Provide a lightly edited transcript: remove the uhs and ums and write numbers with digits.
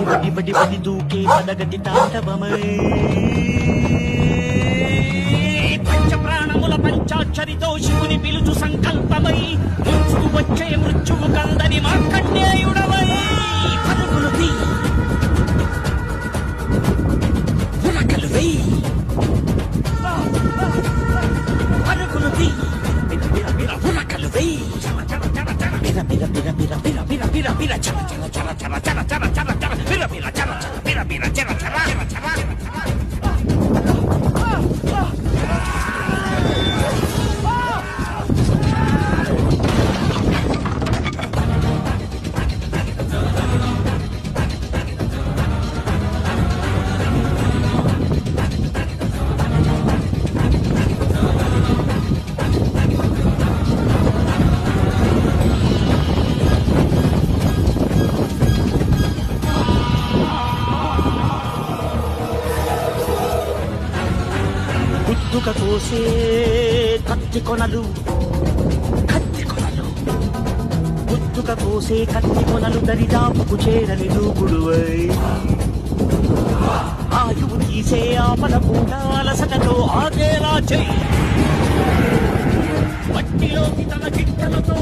బడి బడి బడి దూకే పదగతి తాండవమై పంచ ప్రాణముల పంచాక్షరితో శివుని పిలుచు సంకల్పమై ముంచుకు వచ్చే మృత్యువు కందని మార్కండేయుడవై పరుగులు తీ ఉరకలు వెయ్యి పరుగులు తీ ఉరకలు వెయ్యి బిర బిర బిర బిర బిర బిర బిర బిర చర చర చర చర చర చర చర చర బిర బిర చర చర బిర బిర చర చర చర గుద్దుక కోసే కత్తి కొనలు గుద్దుక కోసే కత్తి కొనలు దరిదాపుకు చేరని దూకుడువై ఆయువు తీసే ఆపద కూడా అలసటతో ఆగేలా చెయ్యి మట్టిలోకి తన గిట్టలతో